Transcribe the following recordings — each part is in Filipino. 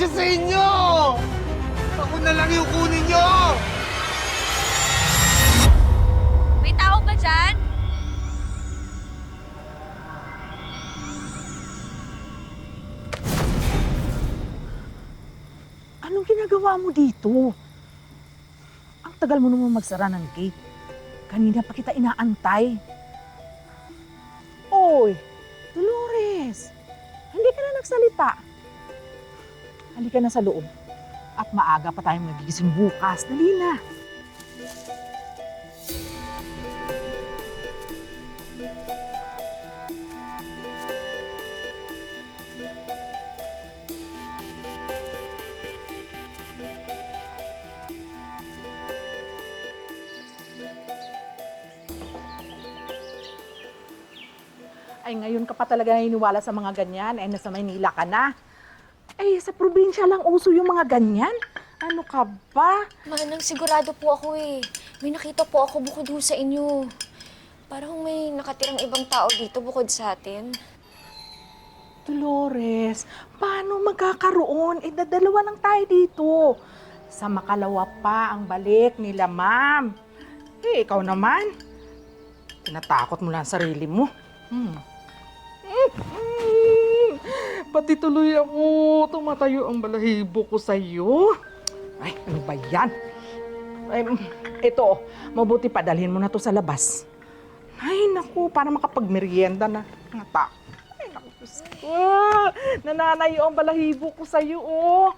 siya sa inyo! Ako na lang yung kunin nyo! May tao ba dyan? Anong ginagawa mo dito? Ang tagal mo naman magsara ng gate. Kanina pa kita inaantay. Oy, Dolores! Hindi ka na nagsalita. Halika na sa loob. At maaga pa tayong magigising bukas. Dali na. Ay, ngayon ka pa talaga naniniwala sa mga ganyan. Ay, nasa Maynila ka na. Ay, sa probinsya lang uso yung mga ganyan. Ano ka ba? Manang, sigurado po ako eh. May nakita po ako bukod ho sa inyo. Parang may nakatirang ibang tao dito bukod sa atin. Dolores, paano magkakaroon? Eh, dadalawa lang tayo dito. Sa makalawa pa ang balik nila, ma'am. Eh, ikaw naman. Tinatakot mo lang ang sarili mo. Pati tuloy ako. Tumatayo ang balahibo ko sa'yo. Ay, ano ba yan? Ay, ito, mabuti pa dalhin mo na to sa labas. Ay, naku, para makapagmerienda na. Nata. Ay, naku, Diyos ko. Nananayo ang balahibo ko sa'yo, oh.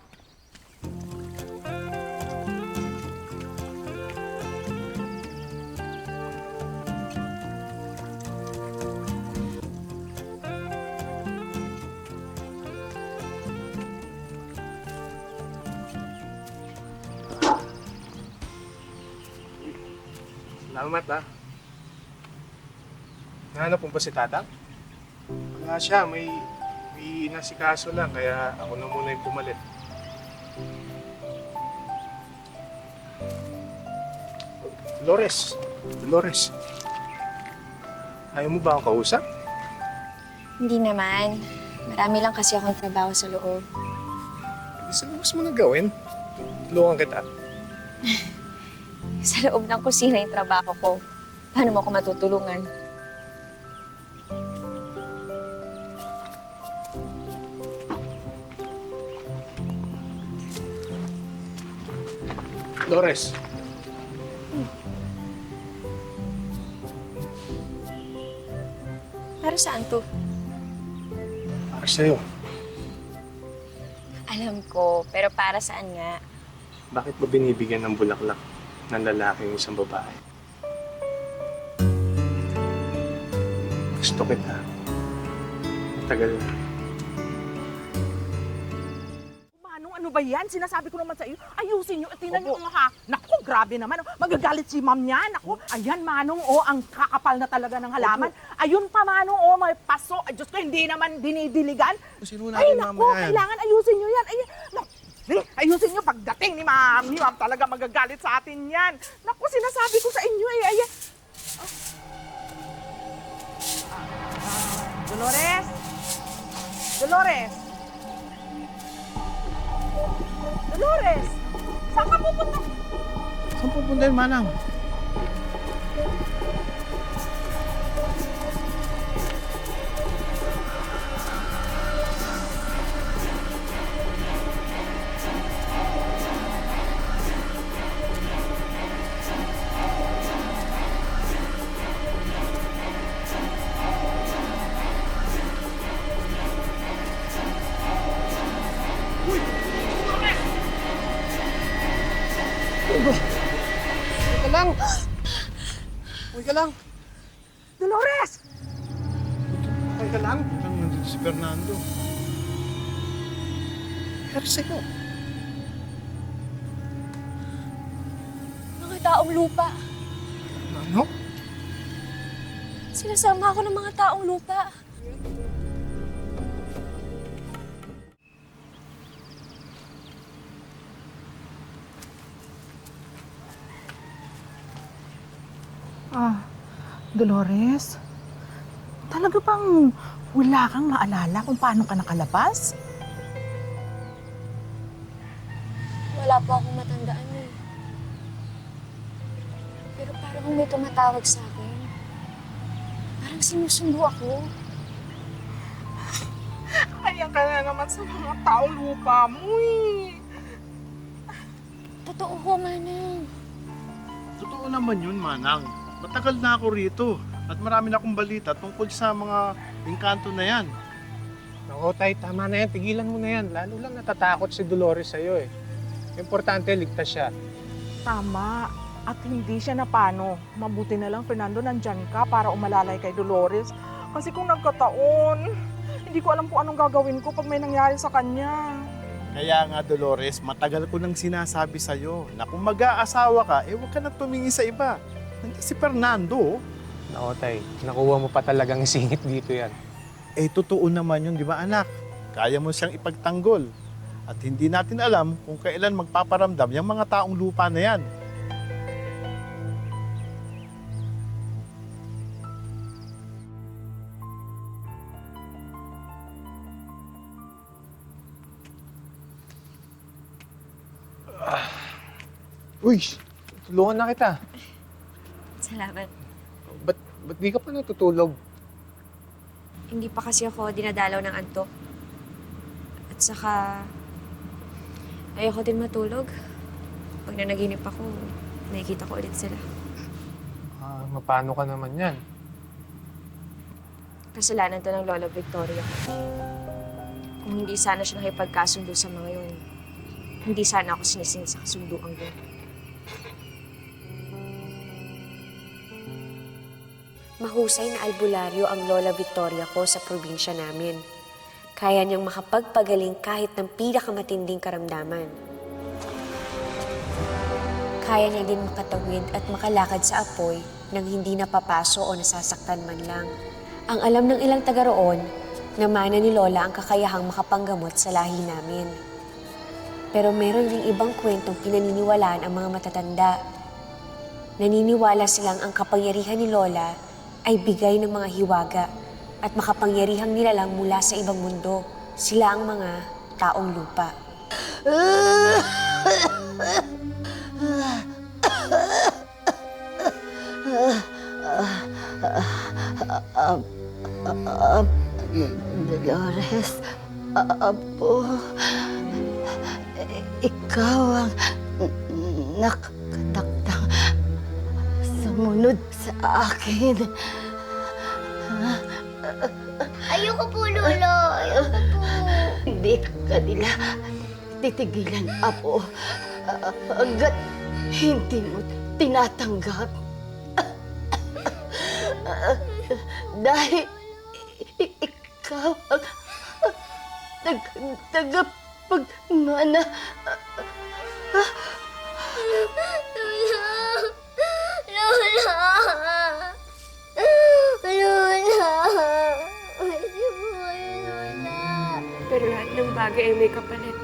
Salamat, ah. Nahanap mo ba si Tata? Wala siya, may inasikaso lang, kaya ako na muna yung pumalit. Dolores. Ayaw mo ba akong kausap? Hindi naman. Marami lang kasi akong trabaho sa loob. Isa na mo na gawin. Tulungan kita. Sa loob ng kusina yung trabaho ko. Paano mo ako matutulungan? Dolores. Para saan to? Para sa'yo. Alam ko, pero para saan nga? Bakit ba binibigyan ng bulaklak ng lalaki yung isang babae? Gusto kita. Tagal na. Manong, ano ba yan? Sinasabi ko naman sa iyo, ayusin nyo at tingnan nyo nga ha. Naku, grabe naman. Magagalit si ma'am niya. Naku, ayan Manong, oh, ang kakapal na talaga ng halaman. Ayun pa Manong, oh, may paso. Ay, Diyos ko, hindi naman dinidiligan. Sino Ay, natin naku, mamaya yan? kailangan ayusin nyo yan. Ay, naku, ayusin nyo pagdating ni ma'am. Ni ma'am talaga magagalit sa atin yan. Naku, sinasabi ko sa inyo eh. Ayan. Dolores? Dolores? Dolores! Saan ka pupunta? Saan pupunta yun, Manang? Uy ka lang! Uy ka lang! Dolores! Uy ka lang! Nandito si Fernando. Pero sa'yo. Mga taong lupa. Ano? Sinasama ako ng mga taong lupa. Dolores? Talaga bang wala kang maalala kung paano ka nakalabas? natatandaan eh. Pero parang may tumatawag sa akin. Parang sinusundo ako. Ayan ka na naman sa mga taong lupa mo eh. Totoo ko, Manang. Totoo naman yun, Manang. Matagal na ako rito at marami na akong balita tungkol sa mga engkanto na yan. Naku, Tay, tama na yan. Tigilan mo na yan. Lalo lang natatakot si Dolores sa'yo eh. Importante, ligtas siya. Tama. At hindi siya na paano. Mabuti na lang, Fernando, nandyan ka para umalalay kay Dolores. Kasi kung nagkataon, hindi ko alam kung anong gagawin ko pag may nangyari sa kanya. Kaya nga, Dolores, matagal ko nang sinasabi sa'yo na kung mag-aasawa ka, huwag ka na tumingin sa iba. Nandiyan si Fernando. Naku, Tay, nakuha mo pa talagang singit dito yan. Totoo naman yun, di ba, anak? Kaya mo siyang ipagtanggol. At hindi natin alam kung kailan magpaparamdam yung mga taong lupa na yan. Uy, tulungan na kita. Salamat. Ba't di ka pa natutulog? Hindi pa kasi ako dinadalaw ng antok. At saka, ayoko din matulog. Pag nanaginip ako, nakikita ko ulit sila. Mapano ka naman yan? Kasalanan to ng Lola Victoria. Kung hindi sana siya nakipagkasundo sa mga yun, hindi sana ako sinisingit sa kasunduang doon. Mahusay na albularyo ang Lola Victoria ko sa probinsya namin. Kaya niyang makapagpagaling kahit ng pinakamatinding karamdaman. Kaya niya din makatawid at makalakad sa apoy nang hindi napapaso o nasasaktan man lang. Ang alam ng ilang taga roon, na mana ni Lola ang kakayahang makapanggamot sa lahi namin. Pero meron ding ibang kwentong pinaniniwalaan ang mga matatanda. Naniniwala silang ang kapangyarihan ni Lola ay bigay ng mga hiwaga at makapangyarihang nilalang mula sa ibang mundo. Sila ang mga taong lupa. Dolores, Apo, ikaw ang nakataktang sumunod sa akin. Ayoko po, Lolo. Ayoko po. Hindi ka nila titigilan, Apo. Hanggat hindi mo tinatanggap. Dahil ikaw ang tagapagmana. Lola! Lola! Lola! Hindi po kayo, Lola. Pero lahat ng bagay ay may kapalit.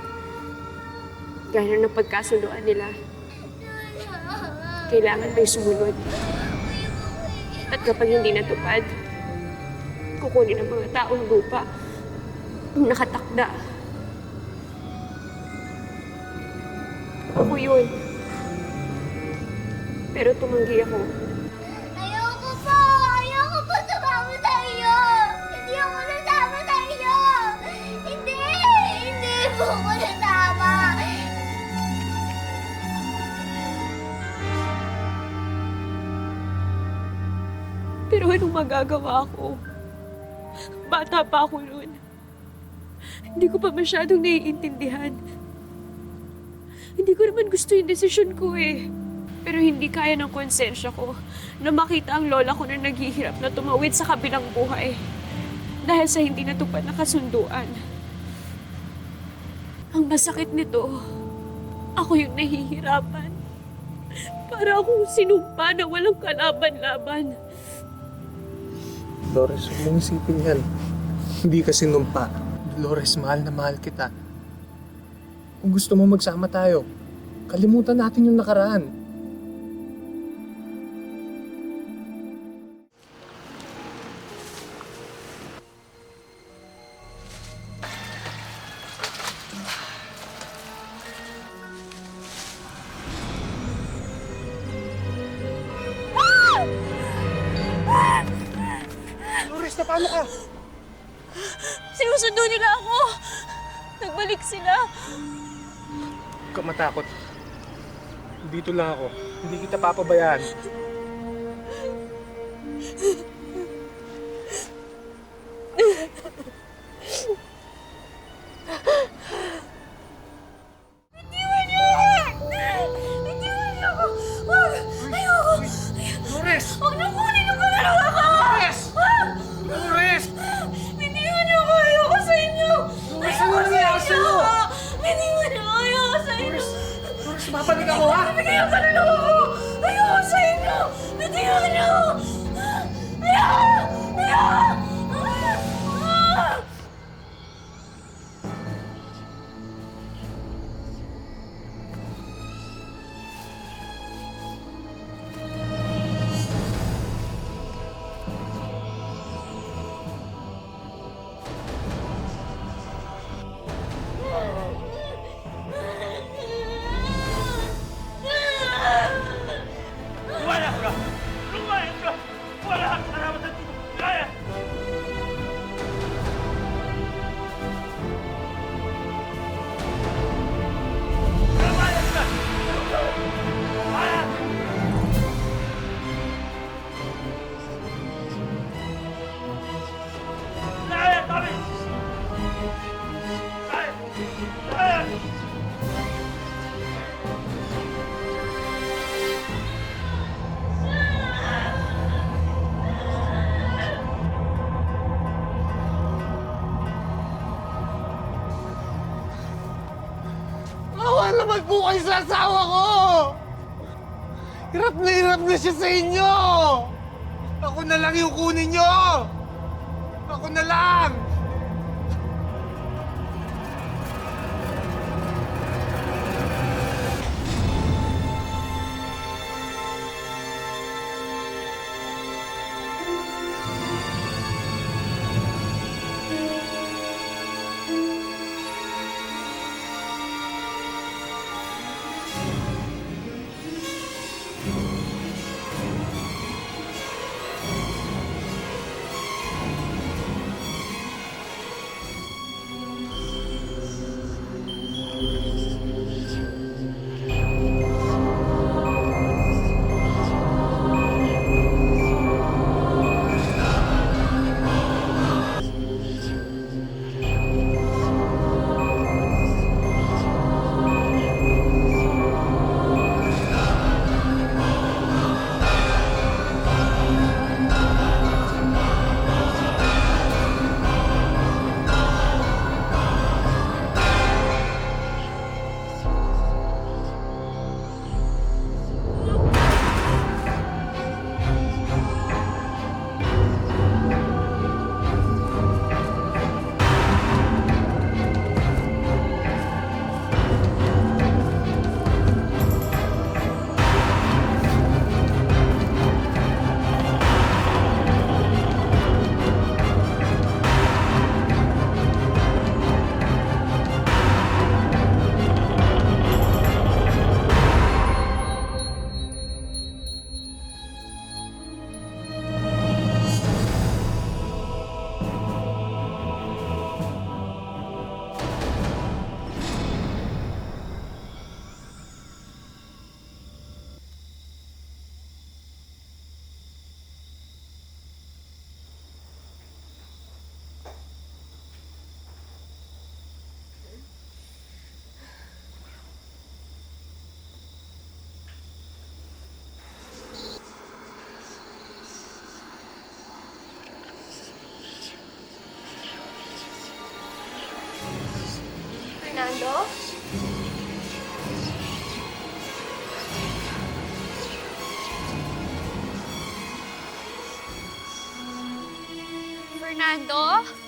Gaya ng pagkasunduan nila. Kailangan may sumunod. At kapag hindi natupad, kukunin ang mga taong lupa ang nakatakda. Ako yun. Pero tumanggi ako. Ayoko po! Ayoko po sumama sa iyo! Hindi ako nasama sa iyo! Hindi! Hindi po ako nasama! Pero anong magagawa ko? Bata pa ako noon. Hindi ko pa masyadong naiintindihan. Hindi ko naman gusto yung desisyon ko eh. Pero hindi kaya ng konsensya ko na makita ang lola ko na naghihirap na tumawid sa kabilang buhay dahil sa hindi natupad na kasunduan. Ang masakit nito, ako yung nahihirapan. Para akong sinumpa na walang kalaban-laban. Dolores, huwag mong isipin yan. Hindi ka sinumpa. Dolores, mahal na mahal kita. Kung gusto mo magsama tayo, kalimutan natin yung nakaraan. Paano ka? Sinusundo nila ako. Nagbalik sila. Huwag ka matakot. Dito lang ako. Hindi kita papabayaan. Bitiwan niyo ako! Bitiwan niyo ako! Wag! Ayoko! Dolores! Huwag na kunin yung kalaro ako! Dolores! Wag! Dolores! Bitiwan niyo ako! Ayoko sa inyo! Dolores, Ayoko ano nangyari sa sa'yo? inyo! Bitiwan niyo ako! Ayoko sa inyo! Dolores, mapabalik ako ha! Bigay ang kalaro ko! Ayoko sa inyo! Bitiwan niyo ako! Ayoko! Ayoko! Ah! Lumayas ka! Lumayas ka! Wala kang karapatan dito! Lumayas! Lumayas ka! Lumayas! Lumayas kami! Lumayas! Lumayas! Awa naman po kayo sa asawa ko! Hirap na siya sa inyo! Ako na lang yung kunin nyo! Ako na lang! Fernando? Fernando?